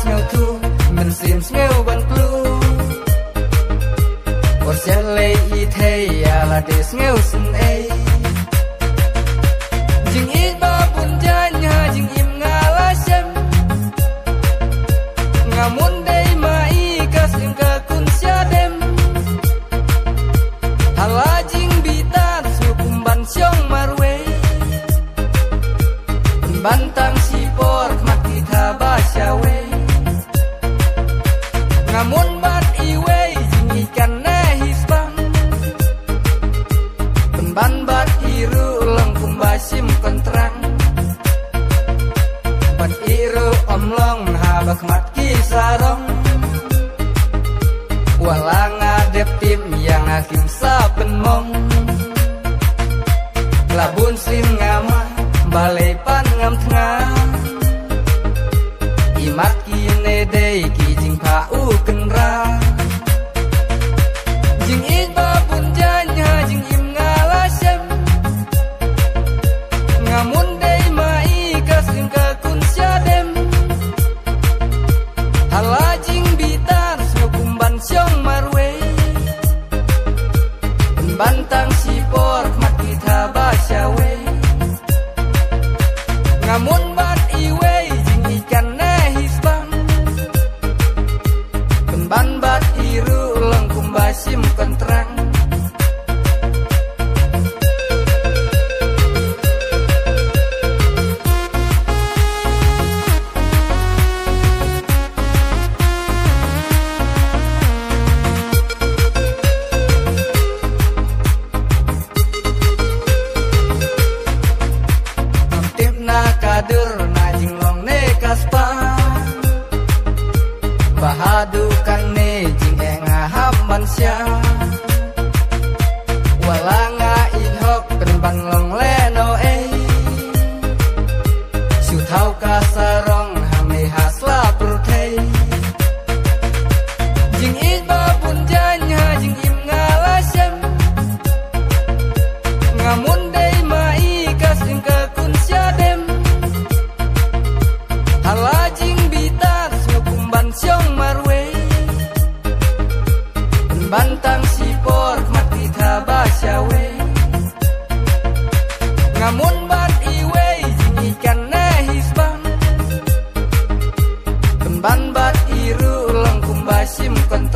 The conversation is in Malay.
ngeu thu mình sim ngeu ban plu por sele I thei ala des ngeu sun ei jing I ba bun janya jing im ngala sem ngamun dei mai kas im ka kun sia dem hala jing bitar su kumban siong marwe bantang sipor mati thaba syawe ngamun bat iwe jing ikan nahisbang ban bat iru lang kumbasim kontrang bat iru omlong habak mat kisarong walang adep tim yang hakim saben mong labun sim ngama balai pan ngam tengah imat kine dei ki jing pa u kenra jing in ba pun janya jing im ngala sem ngamun dei mai kasim ka kun sia dem hala jing bitar sukumban siong marwe bantang sipor mati thaba syawe ngamun bat iwe jing ikan nahisbang ban bat iru lang kumbasim kontrang kader na jinglong ne kaspa bahadu kan ne jing enga hamban sia walanga inhok penban long leno su thau ka sarong hame hasla purthei jing in ba pun janya jing im ngala sem ngamun dei mai kasim ka kun sia dem hala jing bitar sukumban siong marwe bantang sipor mati thaba syawe ngamun bat iwe jing ikan nahisbang ban bat iru lang kumbasim kontrang